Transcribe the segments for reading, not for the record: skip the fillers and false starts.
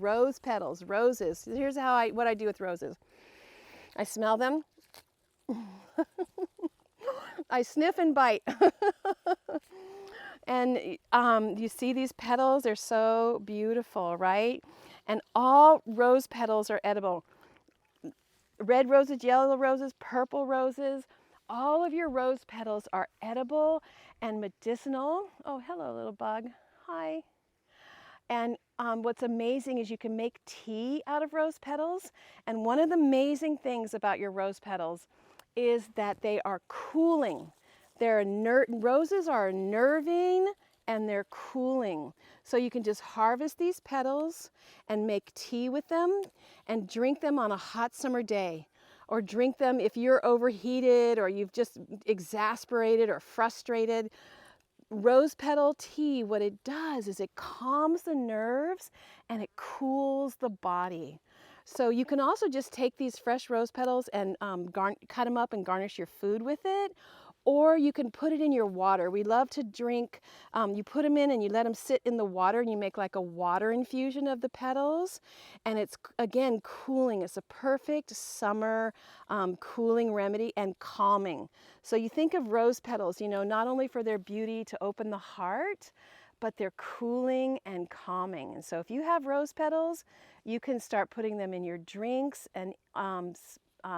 rose petals, roses. Here's what I do with roses. I smell them. I sniff and bite. And you see these petals, they're so beautiful, right? And all rose petals are edible. Red roses, yellow roses, purple roses, all of your rose petals are edible and medicinal. Oh, hello, little bug. Hi. And what's amazing is you can make tea out of rose petals. And one of the amazing things about your rose petals is that they are cooling. Roses are nerving and they're cooling. So you can just harvest these petals and make tea with them and drink them on a hot summer day. Or drink them if you're overheated or you've just exasperated or frustrated. Rose petal tea, what it does is it calms the nerves and it cools the body. So you can also just take these fresh rose petals and cut them up and garnish your food with it. Or you can put it in your water. We love to drink, you put them in and you let them sit in the water and you make like a water infusion of the petals. And it's, again, cooling. It's a perfect summer cooling remedy and calming. So you think of rose petals, you know, not only for their beauty to open the heart, but they're cooling and calming. And so if you have rose petals, you can start putting them in your drinks and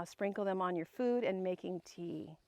sprinkle them on your food and making tea.